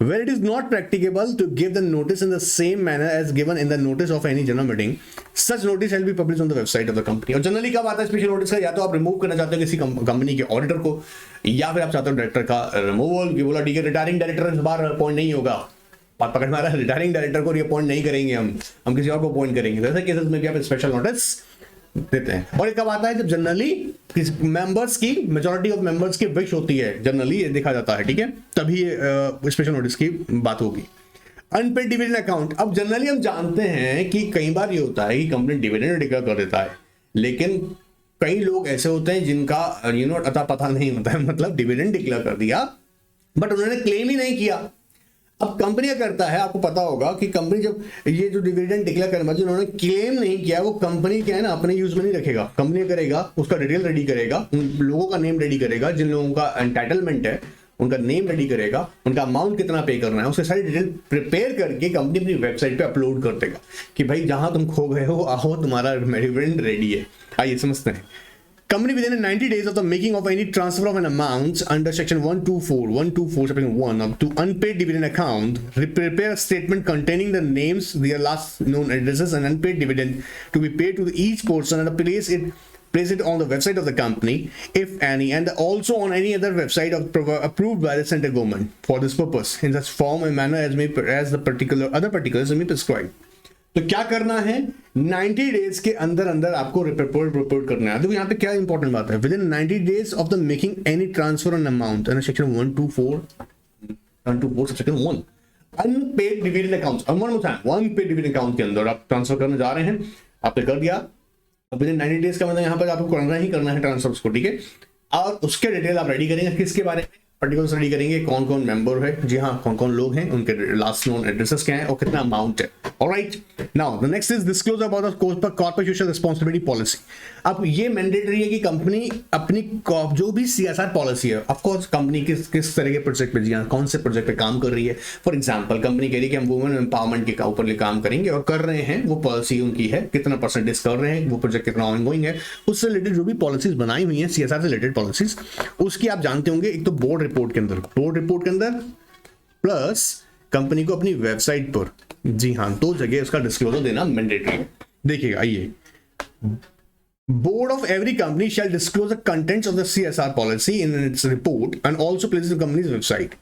Where it is not practicable to give the notice in the same manner as given in the notice of any general meeting, such notice shall be published on the website of the company। और generally कब आता है special notice का, या तो आप remove करना चाहते हो किसी कंपनी के ऑडिटर को, या फिर आप चाहते हो डायरेक्टर का रिमूवल, कि बोला ठीक है रिटायरिंग डायरेक्टर इस बार अपॉइंट नहीं होगा, बात पकड़ में आ रहा है, रिटायरिंग डायरेक्टर को अपॉइंट नहीं करेंगे हम किसी और को अपॉइंट करेंगे। ऐसे केसेस में भी आप स्पेशल नोटिस देते हैं। और ये कब आता है, जब जनरली मेंबर्स की मेजॉरिटी ऑफ मेंबर्स की विश होती है, जनरली ये देखा जाता है, ठीक है, तभी स्पेशल नोटिस की बात होगी। Unpaid dividend account. अब जनरली हम जानते हैं कि कई बार ये होता है कि कंपनी डिविडेंड डिक्लेयर कर देता है, लेकिन कई लोग ऐसे होते हैं जिनका अता पता नहीं होता है, मतलब डिविडेंड डिक्लेयर कर दिया बट उन्होंने क्लेम ही नहीं किया। अब कंपनी क्या करता है, आपको पता होगा कि कंपनी जब ये जो डिविडेंड डिक्लेयर करने बाद उन्होंने क्लेम नहीं किया, वो कंपनी क्या है ना अपने यूज में नहीं रखेगा, कंपनी करेगा उसका डिटेल रेडी करेगा, उन लोगों का नेम रेडी करेगा, जिन लोगों का एंटाइटलमेंट है उनका नेम रेडी करेगा, उनका अमाउंट कितना पे करना है, उससे सारी डिटेल प्रिपेयर करके कंपनी अपनी वेबसाइट पे अपलोड कर देगा कि भाई जहां तुम खो गए हो आओ तुम्हारा डिविडेंड रेडी है। आइए समझते हैं। Company within 90 days of the making of any transfer of an amount under section 124 section 1 up to unpaid dividend account, prepare a statement containing the names, their last known addresses and unpaid dividend to be paid to each person and place it on the website of the company if any, and also on any other website approved by the central government for this purpose in such form and manner as the other particulars may prescribe। तो क्या करना है, 90 days के अंदर अंदर आपको report करना है। देखो यहाँ पे क्या इंपॉर्टेंट बात है, within 90 days of the making any transfer on amount under section 124 section 1 unpaid dividend accounts, unpaid dividend account के अंदर आप ट्रांसफर करने जा रहे हैं, आपने कर दिया, विद इन 90 डेज का मतलब यहाँ पर आपको करना ही करना है ट्रांसफर उसको, ठीक है। और उसके डिटेल आप रेडी करेंगे, किसके बारे में पर्टिकुलर रेडी करेंगे, कौन कौन मेंबर है, जी हाँ कौन कौन लोग हैं, उनके लास्ट नोन एड्रेसेस क्या है और कितना अमाउंट है। Alright, now the next is disclose about the corporate social responsibility policy. अब ये मैंडेटरी है कि कंपनी अपनी जो भी सीएसआर पॉलिसी है, ऑफ कोर्स कंपनी किस तरह के प्रोजेक्ट पे, जी हाँ कौन से प्रोजेक्ट पे काम कर रही है। फॉर एग्जांपल कंपनी कह रही है कि हम वुमेन एम्पावरमेंट के ऊपर काम करेंगे और कर रहे हैं, वो पॉलिसी उनकी है, कितना परसेंटेज कर रहे हैं, वो प्रोजेक्ट कितना ऑनगोइंग है, उससे रिलेटेड जो भी पॉलिसीज बनाई हुई है सीएसआर से रिलेटेड पॉलिसीज, उसकी आप जानते होंगे। एक तो बोर्ड रिपोर्ट के अंदर प्लस कंपनी को अपनी वेबसाइट पर, जी हाँ दो जगह उसका डिस्क्लोजर देना मैंडेटरी है। देखिएगा, आइए, board of every company shall disclose the contents of the CSR policy in its report and also places the companies website.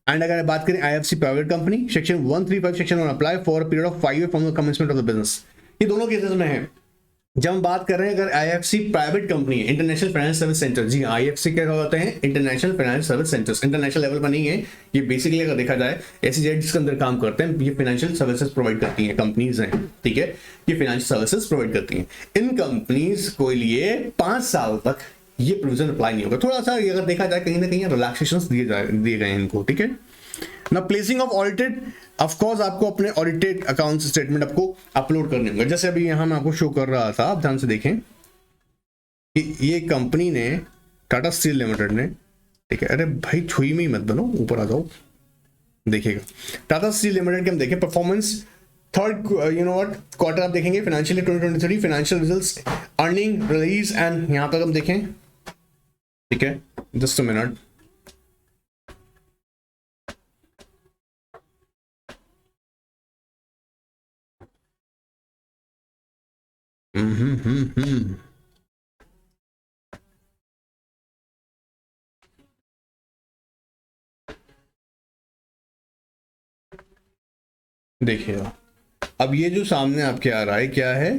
And अगर बात करें IFC private company, section 135 section 1 apply for a period of 5 year from the commencement of the business. ये दोनों cases में है। जब हम बात कर रहे हैं अगर आईएफसी प्राइवेट कंपनी है, इंटरनेशनल फाइनेंस सर्विस सेंटर, जी आईएफसी क्या होते हैं, international finance service centres, international level पर नहीं है ये, बेसिकली अगर देखा जाए एसईजेड जिसके अंदर काम करते हैं, ये फाइनेंशियल सर्विसेज प्रोवाइड करती हैं, कंपनीज हैं, ठीक है, ये फाइनेंशियल सर्विसेज प्रोवाइड करती हैं। इन कंपनीज को लिए 5 साल तक ये प्रोविजन अप्लाई नहीं होगा। थोड़ा सा अगर देखा जाए कहीं ना कहीं रिलैक्सेशंस दिए गए हैं इनको, ठीक है ना। Placing of audited, of course आपको अपने ऑडिटेड अकाउंट स्टेटमेंट आपको अपलोड करने होंगे। जैसे अभी यहां मैं आपको शो कर रहा था, आप ध्यान से देखें कि ये कंपनी ने, टाटा स्टील लिमिटेड ने, ठीक है, अरे भाई छुई में ही मत बनो, ऊपर आ जाओ, देखिएगा टाटा स्टील लिमिटेड के हम देखें परफॉर्मेंस थर्ड क्वार्टर आप देखेंगे financial 2023 financial results, earning release and यहां पर हम देखें, ठीक है, जस्ट अ मिनट, देखिएगा अब ये जो सामने आपके आ रहा है क्या है,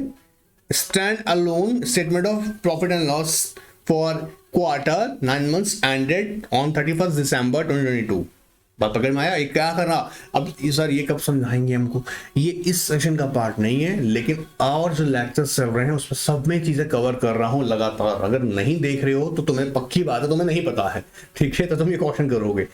stand alone statement of profit and loss for quarter 9 months ended on 31 December 2022। बात पकड़ में आया, ये क्या कर रहा। अब सर ये कब समझाएंगे हमको, ये इस सेशन का पार्ट नहीं है, लेकिन और जो लेक्चर्स चल रहे हैं उसमें सब में चीजें कवर कर रहा हूं लगातार। अगर नहीं देख रहे हो तो तुम्हें पक्की बात है तुम्हें नहीं पता है, ठीक है, तो तुम ये क्वेश्चन करोगे।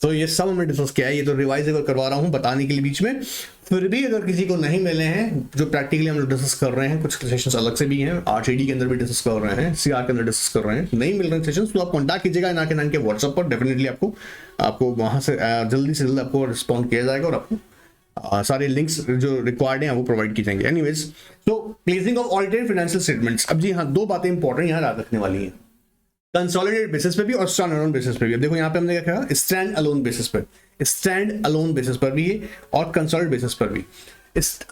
तो ये सब हमने डिस्कस किया है, ये तो रिवाइज करवा रहा हूँ बताने के लिए बीच में। फिर भी अगर किसी को नहीं मिले हैं जो प्रैक्टिकली हम लोग डिस्कस कर रहे हैं, कुछ सेशंस अलग से भी हैं, आरटीडी के अंदर भी डिस्कस कर रहे हैं, सीआर के अंदर डिस्कस कर रहे हैं, नहीं मिल रहे सेशंस तो आप कॉन्टैक्ट कीजिएगा ना के व्हाट्सएप पर, डेफिनेटली आपको वहां से जल्दी से जल्दी आपको रिस्पॉन्ड किया जाएगा और आपको सारे लिंक्स जो रिक्वायर्ड हैं वो प्रोवाइड की जाएंगे। एनीवेज, तो placing of audited financial statements. अब जी हाँ, दो बातें इंपॉर्टेंट यहाँ याद रखने वाली हैं, कंसोलिडेटेड बेसिस पे भी और स्टैंड अलोन बेसिस पे भी। अब देखो यहाँ पे हमने क्या कहा, स्टैंड अलोन बेसिस पर, स्टैंड अलोन बेसिस पर भी है और कंसोलिडेटेड बेसिस पर भी।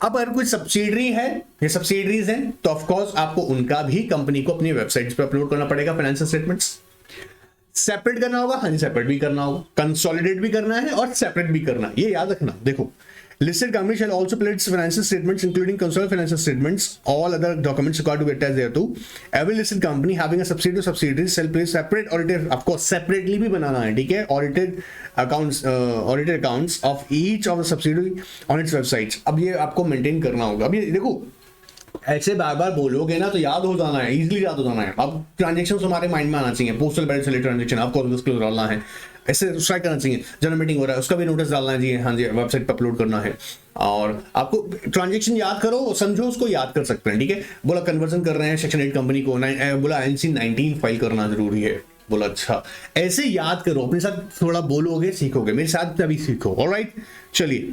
अब अगर कोई सब्सिडरी है या सब्सिडरीज हैं तो ऑफ कोर्स आपको उनका भी कंपनी को अपनी वेबसाइट्स पे अपलोड करना पड़ेगा फाइनेंशियल स्टेटमेंट्स। सेपरेट करना होगा, हाँ जी सेपरेट भी करना होगा, कंसोलिडेट भी करना है और सेपरेट भी करना है, ये याद रखना। देखो, listed company shall also place financial statements including consolidated financial statements, all other documents required to be attached thereto. Every listed company having a subsidiary or subsidiaries shall place separate audited, of course separately भी बनाना है, ठीक है, audited accounts of each of the subsidiary on its websites। अब ये आपको maintain करना होगा। अब ये देखो ऐसे बार बार बोलोगे ना तो याद हो जाना है, इजीली याद हो जाना है। अब ट्रांजेक्शन हमारे माइंड में आना चाहिए, पोस्टल बैलेंस रिलेटेड ट्रांजेक्शन आपको डिस्क्लोज डालना है, ऐसे ट्राई करना चाहिए। जनरल मीटिंग हो रहा है उसका भी नोटिस डालना है जी, हाँ जी वेबसाइट पर अपलोड करना है। और आपको ट्रांजेक्शन याद करो, समझो उसको याद कर सकते हैं, ठीक है। बोला कन्वर्जन कर रहे हैं सेक्शन 8 कंपनी को, बोला INC 19 फाइल करना जरूरी है। बोला अच्छा, ऐसे याद करो, अपने साथ थोड़ा बोलोगे सीखोगे, मेरे साथ अभी सीखो। ऑलराइट, चलिए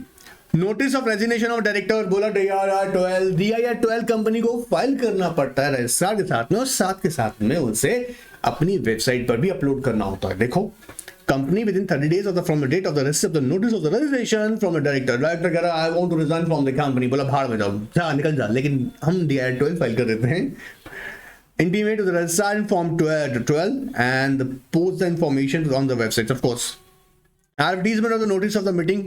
notice of resignation of director, बोला DIR12 कंपनी को फाइल करना पड़ता है रजिस्ट्रार के साथ में, और साथ के साथ में उनसे अपनी वेबसाइट पर भी अपलोड करना होता है। देखो company with in 30 days from the date of the receipt of the notice of the resignation from the director कह रहा है I want to resign from the company, बोला भाड़ में जाओ, जा निकल जा, लेकिन हम DIR12 फाइल कर देते हैं। Intimate to the registrar in form 12 and post the information on the website, of course. Advertisement of the notice of the meeting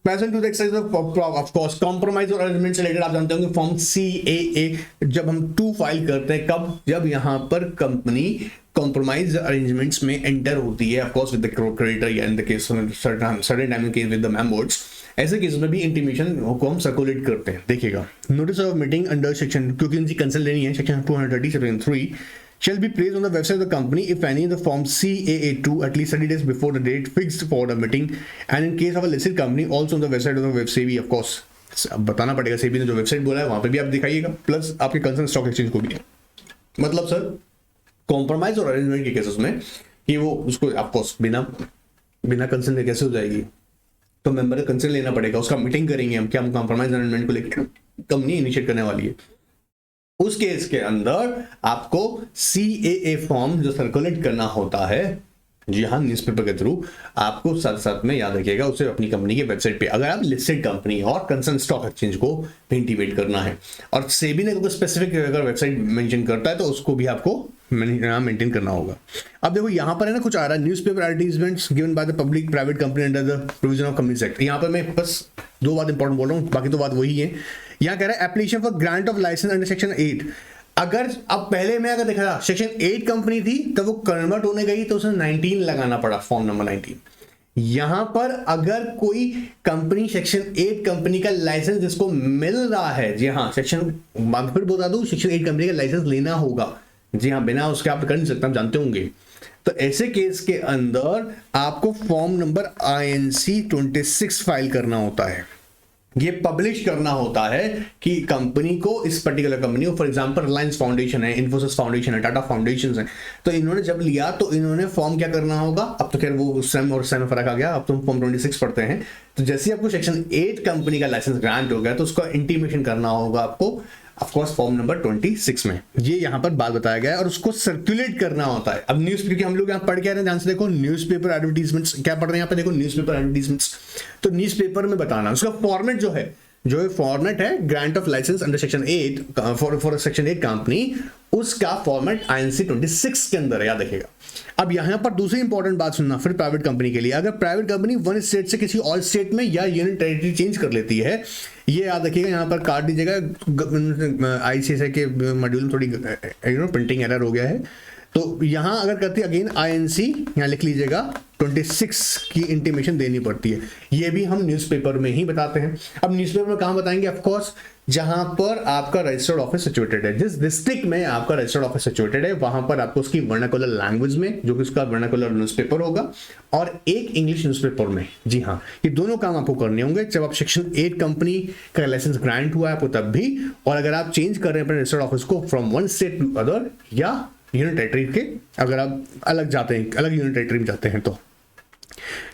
present to the exercise of course compromise और arrangement से related आप जानते होंगे form CAA जब हम 2 file करते हैं, कब, जब यहाँ पर कंपनी कॉम्प्रोमाइज अरेंजमेंट्स में एंटर होती है, of course with the creditor या in the case certain time case with the members, ऐसे केस में भी इंटीमेशन को हम सर्कुलेट करते हैं। देखिएगा notice of meeting under section, क्योंकि इनकी कंसल्ट लेनी है, सेक्शन 230 सेक्शन 3 shall be placed on the website of the company if any in the form CAA2 at least 30 days before the date fixed for the meeting, and in case of a listed company also on the website of the web SEBI, of course अब बताना पड़ेगा, सेबी ने जो website बोला है वहां पे भी आप दिखाइएगा, प्लस आपके कंसर्न स्टॉक एक्सचेंज को भी। मतलब सर कॉम्प्रोमाइज और अरेंजमेंट के केसेस में कि वो उसको ऑफकोर्स बिना कंसर्न के कैसे हो जाएगी, तो मेंबर का कंसर्न लेना पड़ेगा, उसका मीटिंग करेंगे हम, क्या हम कॉम्प्रोमाइज अरेंजमेंट को लेकर कंपनी इनिशिएट करने वाली है, उस केस के अंदर आपको CAA फॉर्म जो सर्कुलेट करना होता है, जी हाँ न्यूज़पेपर के थ्रू, आपको साथ साथ में याद रखिएगा उसे अपनी कंपनी के वेबसाइट पे, अगर आप लिस्टेड कंपनी और कंसर्न स्टॉक एक्सचेंज को भी इंटीमेट करना है, और सेबी ने कोई स्पेसिफिक अगर वेबसाइट मेंशन करता है तो उसको भी आपको मेंटेन करना होगा। अब देखो यहाँ पर है ना कुछ आ रहा है, newspaper advertisements given by the public private company under the provision of companies act. यहाँ पर मैं बस 2 बात इंपॉर्टेंट बोल रहा हूँ, बाकी तो बात वही है। यहाँ कह रहा है application for grant of licence under section 8, अगर अब पहले मैं अगर देखा था सेक्शन 8 कंपनी थी तब वो कन्वर्ट होने गई तो उसने 19 लगाना पड़ा, फॉर्म नंबर 19। यहां पर अगर कोई कंपनी सेक्शन 8 कंपनी का लाइसेंस जिसको मिल रहा है, जी हाँ सेक्शन, फिर बता दूं सेक्शन 8 कंपनी का लाइसेंस लेना होगा, जी हाँ बिना उसके आप कर नहीं सकते, आप जानते होंगे। तो ऐसे केस के अंदर आपको फॉर्म नंबर INC 26 फाइल करना होता है, ये पब्लिश करना होता है कि कंपनी को, इस पर्टिकुलर कंपनी को, फॉर एग्जांपल रिलायंस फाउंडेशन है, इन्फोसिस फाउंडेशन है, टाटा फाउंडेशन है, तो इन्होंने जब लिया तो इन्होंने फॉर्म क्या करना होगा, अब तो खैर वो सेम और सेम फर्क आ गया, अब तो फॉर्म 26 पढ़ते हैं, तो जैसे आपको सेक्शन 8 कंपनी का लाइसेंस ग्रांट हो गया तो उसका इंटीमेशन करना होगा आपको ऑफकोर्स फॉर्म नंबर 26 में, ये यहाँ पर बात बताया गया है, और उसको सर्कुलेट करना होता है। अब न्यूज़, क्योंकि हम लोग यहाँ पढ़ के आ रहे हैं, ध्यान से देखो न्यूज़पेपर एडवर्टीजमेंट्स क्या पढ़ रहे हैं यहाँ पे, देखो न्यूज़पेपर एडवर्टीजमेंट्स, तो न्यूज़पेपर में बताना उसका फॉर्मेट जो फॉर्मेट है grant of licence under section 8 for section 8 company, उसका फॉर्मेट INC 26 के अंदर है, याद रखिएगा। अब यहां पर दूसरी इंपॉर्टेंट बात सुनना, फिर प्राइवेट कंपनी के लिए, अगर प्राइवेट कंपनी वन स्टेट से किसी और स्टेट में या यूनियन टेरिटरी चेंज कर लेती है, ये याद रखिएगा, यहां पर काट दीजिएगा, ICSI के मॉड्यूल में थोड़ी प्रिंटिंग एरर हो गया है, तो यहां अगर करती है अगेन INC यहां लिख लीजिएगा 26 की इंटीमेशन देनी पड़ती है। ये भी हम न्यूज़पेपर में ही बताते हैं। अब न्यूज़पेपर में कहां बताएंगे, ऑफ कोर्स जहां पर आपका रजिस्टर्ड ऑफिस सिचुएटेड है, जिस डिस्ट्रिक्ट में आपका रजिस्टर्ड ऑफिस सिचुएटेड है वहां पर आपको उसकी वर्नाकुलर लैंग्वेज में, जो कि उसका वर्नाकुलर न्यूज़पेपर होगा, और एक इंग्लिश न्यूज़पेपर में, जी हाँ ये दोनों काम आपको करने होंगे जब आप सेक्शन 8 कंपनी का लाइसेंस ग्रांट हुआ है आपको तब भी, और अगर आप चेंज कर रहे हैं अपने रजिस्टर्ड ऑफिस को from one state to other, या यूनियन टेरिटरी के अगर आप अलग जाते हैं, अलग यूनियन टेरिटरी में जाते हैं तो।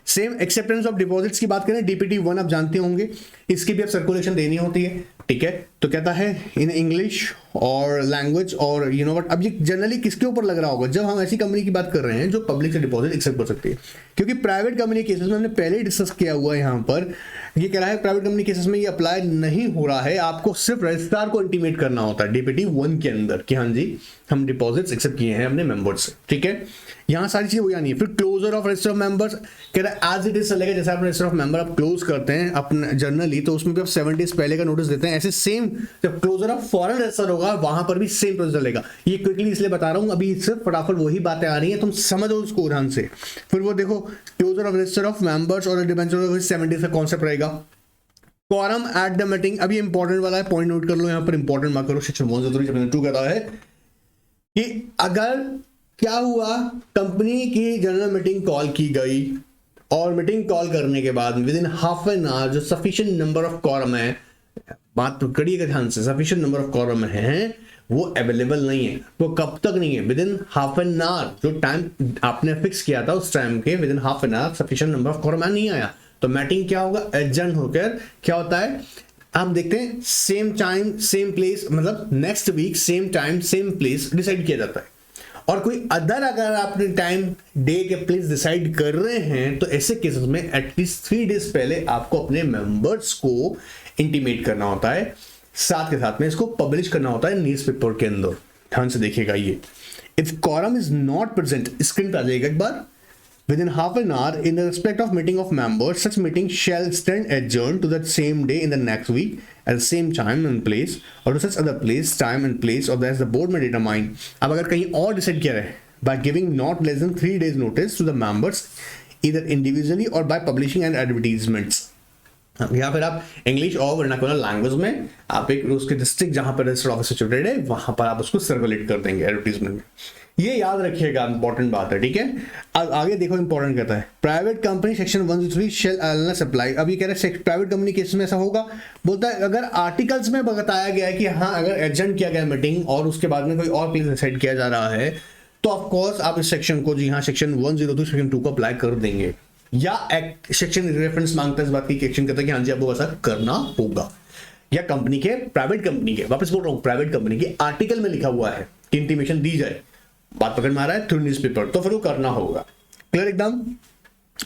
सेम एक्सेप्टेंस ऑफ डिपॉजिट्स की बात करें, DPT1 आप जानते होंगे, इसकी भी आप सर्कुलेशन देनी होती है, ठीक है। तो कहता है इन इंग्लिश और लैंग्वेज, और यू नो व्हाट, अब ये जनरली किसके ऊपर लग रहा होगा, जब हम ऐसी कंपनी की बात कर रहे हैं जो पब्लिक से डिपॉजिट एक्सेप्ट कर सकती है, क्योंकि प्राइवेट कंपनी केसेस में हमने पहले ही डिस्कस किया हुआ है, यहाँ पर ये कह रहा है प्राइवेट कंपनी केसेस में ये अप्लाई नहीं हो रहा है, आपको सिर्फ रजिस्ट्रार को इंटीमेट करना होता है DPT1 के अंदर कि हाँ जी हम डिपॉजिट्स एक्सेप्ट किए हैं अपने मेंबर्स से, ठीक है। यहाँ सारी चीजें हो जानी है। फिर closure of register of members कह रहा है एज इट इज चलेगा, जैसे आप रजिस्टर ऑफ मेंबर आप क्लोज करते हैं अपने जर्नली, तो उसमें भी आप 7 डेज पहले का नोटिस देते हैं, ऐसे सेम जब क्लोजर ऑफ फॉरेन रजिस्टर होगा वहां पर भी सेम प्रोसेस चलेगा। ये क्विकली इसलिए बता रहा हूं, अभी सिर्फ फटाफट वही बातें आ रही हैं, तुम समझो उसको ध्यान से। फिर वो देखो closure of register of members और डिबेंचर ऑफ 7 डेज का कॉन्सेप्ट रहेगा। क्वारम एट द मीटिंग, अभी इंपॉर्टेंट वाला है, पॉइंट नोट कर लो यहाँ पर, इंपॉर्टेंट मार्क करो, सेक्शन 102 कहता है कि अगर क्या हुआ, कंपनी की जनरल मीटिंग कॉल की गई और मीटिंग कॉल करने के बाद with in half an hour जो सफिशिएंट नंबर ऑफ कॉरम है, बात तो करिएगा ध्यान से, सफिशिएंट नंबर ऑफ कॉरम है वो अवेलेबल नहीं है। वो कब तक नहीं है, with in half an hour, जो टाइम आपने फिक्स किया था उस टाइम के with in half an hour sufficient number of quorum नहीं आया, तो मीटिंग क्या होगा, एडजर्न होकर क्या होता है, आप देखते हैं सेम टाइम सेम प्लेस, मतलब next week same time same place decide किया जाता है। और कोई अदर अगर आपने टाइम डेट या प्लेस डिसाइड कर रहे हैं तो ऐसे केसेस में एटलीस्ट 3 डेज पहले आपको अपने मेंबर्स को इंटीमेट करना होता है, साथ के साथ में इसको पब्लिश करना होता है न्यूज़पेपर के अंदर। ध्यान से देखिएगा ये, if quorum is not present, screen पे आ जाएगा एक बार, within half an hour in the respect of meeting of members, such meeting shall stand adjourned to that same day in the next week at the same time and place or to such other place, time and place or as the board may determine। अब अगर कहीं और decide किया है by giving not less than 3 days notice to the members either individually or by publishing and advertisements। या फिर आप English और वर्नाकुलर लैंग्वेज में आप एक उसके डिस्ट्रिक्ट जहां पर रजिस्टर्ड ऑफिस सिचुएटेड है वहां पर आप उसको सर्कुलेट कर देंगे एडवर्टीजमेंट में। ये याद रखिएगा, इंपॉर्टेंट बात है, ठीक है। अब आगे देखो इंपॉर्टेंट कहता है private company section 103 shall unless apply. अब ये कह रहे हैं प्राइवेट कंपनी केस में ऐसा होगा, बोलता है अगर आर्टिकल्स में बताया गया है कि हाँ अगर एडजर्न किया गया मीटिंग और उसके बाद में कोई और प्लेस डिसाइड किया जा रहा है तो ऑफकोर्स आप इस सेक्शन को, जी हाँ सेक्शन 103 सेक्शन 2 को अप्लाई कर देंगे। या सेक्शन रेफरेंस मांगता है इस बात की, एक्शन कहता है कि हाँ जी आपको ऐसा करना होगा। या कंपनी के, प्राइवेट कंपनी के, वापस बोल रहा हूं, प्राइवेट कंपनी के आर्टिकल में लिखा हुआ है कि इंटीमेशन दी जाए, बात पकड़ में आ रहा है थ्रू न्यूज़पेपर, तो फिर वो करना होगा। क्लियर एकदम?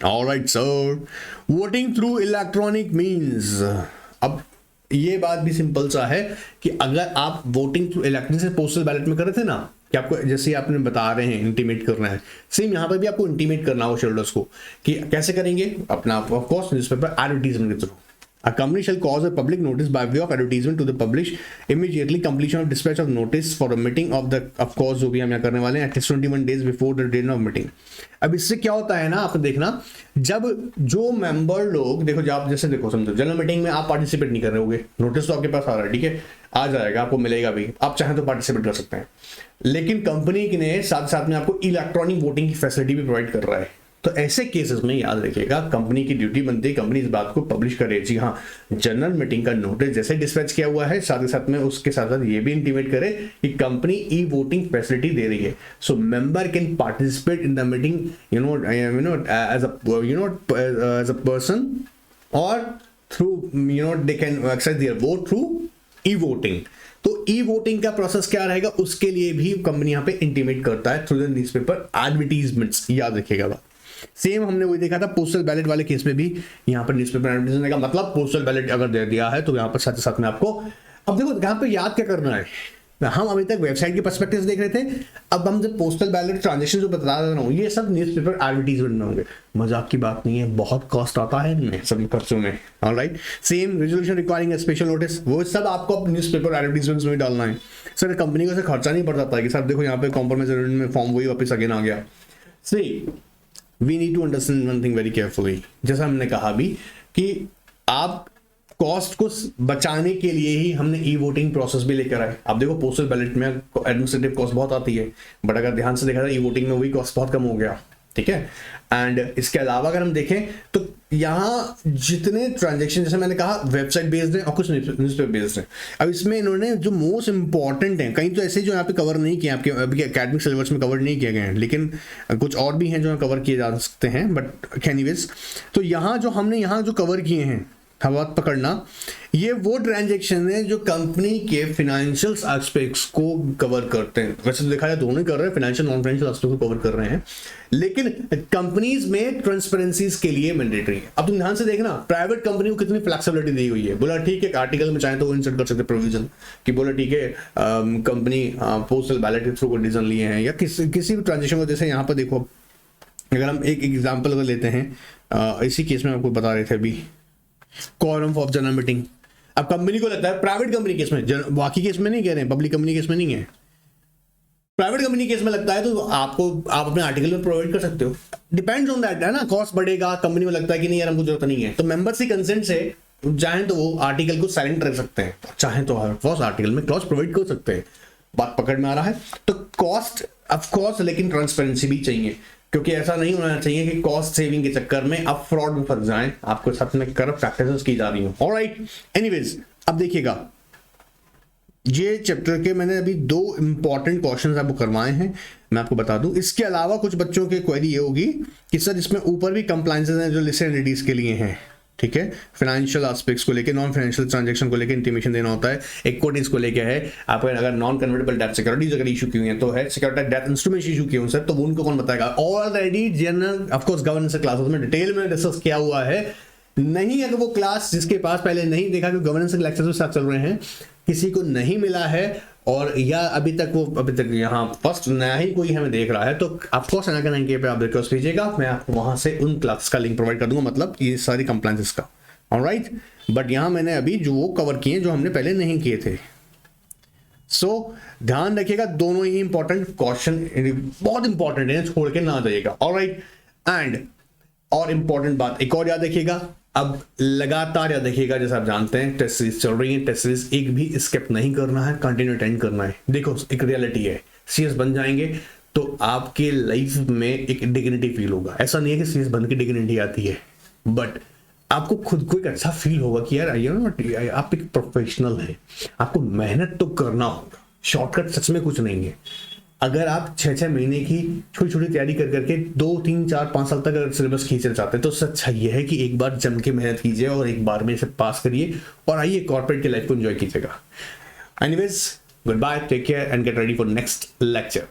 Alright sir. Voting through electronic means, अब ये बात भी सिंपल सा है कि अगर आप वोटिंग थ्रू इलेक्ट्रॉनिक से पोस्टल बैलेट में कर रहे थे ना कि आपको जैसे आपने बता रहे हैं इंटीमेट करना है, सेम यहाँ पर भी आपको इंटीमेट करना हो शेयरहोल्डर्स को कि कैसे करेंगे, अपना ऑफ कोर्स न्यूज़पेपर एडवर्टीजमेंट के through. A company shall cause a public notice by way of advertisement to the publish immediately completion of dispatch of notice for a meeting of the, of course जो भी हम यहाँ करने वाले हैं, at least 21 days before the date of meeting। अब इससे क्या होता है ना, आप देखना जब जो मेंबर लोग, देखो जब आप जैसे देखो समझो जनरल मीटिंग में आप पार्टिसिपेट नहीं कर रहे होगे, नोटिस तो आपके पास आ रहा है, ठीक है, आ जाएगा, आपको मिलेगा भी, आप चाहें तो पार्टिसिपेट कर सकते हैं, लेकिन कंपनी ने साथ साथ में आपको इलेक्ट्रॉनिक वोटिंग की फैसिलिटी भी प्रोवाइड कर रहा है। तो ऐसे केसेस में याद रखिएगा कंपनी की ड्यूटी बनती है कंपनी इस बात को पब्लिश करे, जी हाँ जनरल मीटिंग का नोटिस जैसे डिस्पैच किया हुआ है, साथ ही साथ में उसके साथ साथ ये भी इंटीमेट करे कि कंपनी ई वोटिंग फैसिलिटी दे रही है, so member can participate in the meeting as a person और through they can exercise their vote through e voting. तो ई वोटिंग का प्रोसेस क्या रहेगा उसके लिए भी कंपनी यहाँ पे इंटीमेट करता है थ्रू द न्यूज़पेपर एडवर्टीजमेंट्स, याद रखिएगा बात। सेम हमने वही देखा था पोस्टल बैलेट वाले केस में भी, यहाँ पर न्यूज़पेपर एडवर्टीजमेंट का मतलब पोस्टल बैलेट अगर दे दिया है तो यहाँ पर साथ ही साथ में आपको, अब देखो यहाँ पे याद क्या करना है, हम अभी तक वेबसाइट के पर्सपेक्टिव देख रहे थे, अब हम जब पोस्टल बैलेट ट्रांजेक्शन जो बता रहा हूँ ये सब न्यूज़पेपर एडवर्टीजमेंट में होंगे। मजाक की बात नहीं है, बहुत कॉस्ट आता है इनमें सब खर्चों में। Alright, same resolution requiring special notice, वो सब आपको न्यूज़पेपर एडवर्टीजमेंट्स में डालना है। सर कंपनी को खर्चा नहीं पड़ जाता है कि सर देखो यहाँ पे कॉम्प्रोमाइज में फॉर्म वही वापस अगेन आ गया। See we need to understand one thing very carefully, जैसा हमने कहा भी कि आप कॉस्ट को बचाने के लिए ही हमने ई वोटिंग प्रोसेस भी लेकर आए। अब देखो पोस्टल बैलेट में एडमिनिस्ट्रेटिव कॉस्ट बहुत आती है, बट अगर ध्यान से देखा जाए ई वोटिंग में वही कॉस्ट बहुत कम हो गया, ठीक है। एंड इसके अलावा अगर हम देखें तो यहाँ जितने ट्रांजेक्शन जैसे मैंने कहा वेबसाइट बेस्ड है और कुछ न्यूज़पेपर बेस्ड है। अब इसमें इन्होंने जो मोस्ट इंपॉर्टेंट है, कहीं तो ऐसे जो यहाँ पे कवर नहीं किए आपके अभी एकेडमिक सिलेबस में कवर नहीं किए गए हैं, लेकिन कुछ और भी हैं जो कवर किए जा सकते हैं, बट एनीवेज तो यहाँ जो हमने यहाँ जो कवर किए हैं बात पकड़ना, ये वो ट्रांजैक्शन है जो कंपनी के फाइनेंशियल एस्पेक्ट्स को कवर करते हैं। वैसे तो देखा जाए दोनों ही कर रहे हैं, फाइनेंशियल नॉन फाइनेंशियल एस्पेक्ट को कवर कर रहे हैं, लेकिन कंपनीज में ट्रांसपेरेंसी के लिए मैंडेटरी है। अब तुम ध्यान से देखना प्राइवेट कंपनी को कितनी फ्लेक्सिबिलिटी दी हुई है, बोला ठीक है आर्टिकल में चाहे तो वो इंसर्ट कर सकते प्रोविजन कि बोला ठीक है कंपनी पोस्टल बैलेट के थ्रू डिसीजन लिए हैं या किसी भी ट्रांजेक्शन को। जैसे यहाँ पर देखो अगर हम एक एग्जाम्पल अगर लेते हैं, इसी केस में आपको बता रहे थे अभी quorum ऑफ जनरल मीटिंग। अब कंपनी को लगता है प्राइवेट कंपनी केस में, बाकी केस में नहीं कह रहे हैं, पब्लिक कंपनी केस में नहीं है, प्राइवेट कंपनी केस में लगता है तो आप अपने आर्टिकल में प्रोवाइड कर सकते हो, डिपेंड्स ऑन दैट है ना, कॉस्ट बढ़ेगा, कंपनी में लगता है कि नहीं यार हमको जरूरत नहीं है, तो मेंबर्स की कंसेंट से चाहें तो वो आर्टिकल को साइलेंट रख सकते हैं, चाहें तो आर्टिकल में क्लॉज प्रोवाइड कर सकते हैं। बात पकड़ में आ रहा है? तो कॉस्ट ऑफ कोर्स, लेकिन ट्रांसपेरेंसी भी चाहिए, क्योंकि ऐसा नहीं होना चाहिए कि कॉस्ट सेविंग के चक्कर में आप फ्रॉड में फंस जाएं, आपको साथ में करप्ट प्रैक्टिसेस की जा रही हो। ऑलराइट, एनीवेज अब देखिएगा, ये चैप्टर के मैंने अभी 2 इंपॉर्टेंट क्वेश्चंस आपको करवाए हैं, मैं आपको बता दूं। इसके अलावा कुछ बच्चों की क्वेरी ये होगी कि सर इसमें ऊपर भी कंप्लायंसेस हैं जो लिस्टेड एंटिटीज के लिए हैं, ठीक है, फाइनेंशियल एस्पेक्ट्स को लेके, नॉन फाइनेंशियल ट्रांजैक्शन को लेके इंटीमेशन देना होता है, इक्विटीज को लेके है, आपको अगर नॉन कन्वर्टेबल डेट सिक्योरिटीज अगर इशू की हुई है तो है, सिक्योरिटी डेट इंस्ट्रूमेंट्स इशू किए हुए सर, तो उनको कौन बताएगा। Already general of course governance classes में डिटेल में डिस्कस किया हुआ है, नहीं अगर वो क्लास जिसके पास पहले नहीं देखा, कि गवर्नेंस के लेक्चर्स साथ चल रहे हैं, किसी को नहीं मिला है और या अभी तक यहाँ फर्स्ट नया ही कोई हमें देख रहा है, तो ऑफकोर्स अनाकन के पे आप रिक्वेस्ट भेजिएगा, मैं आपको वहां से उन क्लास का लिंक प्रोवाइड कर दूंगा, मतलब ये सारी कंप्लायंसेस का। ऑलराइट, बट यहाँ मैंने अभी जो वो कवर किए जो हमने पहले नहीं किए थे। सो ध्यान रखिएगा, दोनों ही इंपॉर्टेंट क्वेश्चन बहुत इंपॉर्टेंट है, छोड़ के ना जाइएगा। ऑलराइट, एंड और इंपॉर्टेंट बात एक और याद रखिएगा, अब लगातार याद रखिएगा, जैसे आप जानते हैं टेस्ट सीरीज चल रही है, टेस्ट सीरीज एक भी स्किप नहीं करना है, कंटिन्यू अटेंड करना है। देखो एक रियलिटी है, सीएस बन जाएंगे तो आपके लाइफ में एक डिग्निटी फील होगा। ऐसा नहीं है कि सीएस बन के डिग्निटी आती है, बट आपको खुद को एक अच्छा फील होगा कि यार आप एक प्रोफेशनल है, आपको मेहनत तो करना होगा, शॉर्टकट सच में कुछ नहीं है। अगर आप 6-6 महीने की छोटी छोटी तैयारी कर करके 2, 3, 4, 5 साल तक अगर सिलेबस खींचना चाहते हैं, तो सच्चा ये है कि एक बार जम के मेहनत कीजिए और एक बार में इसे पास करिए और आइए कॉर्पोरेट की लाइफ को एंजॉय कीजिएगा। Anyways, goodbye, take care and get ready for next lecture.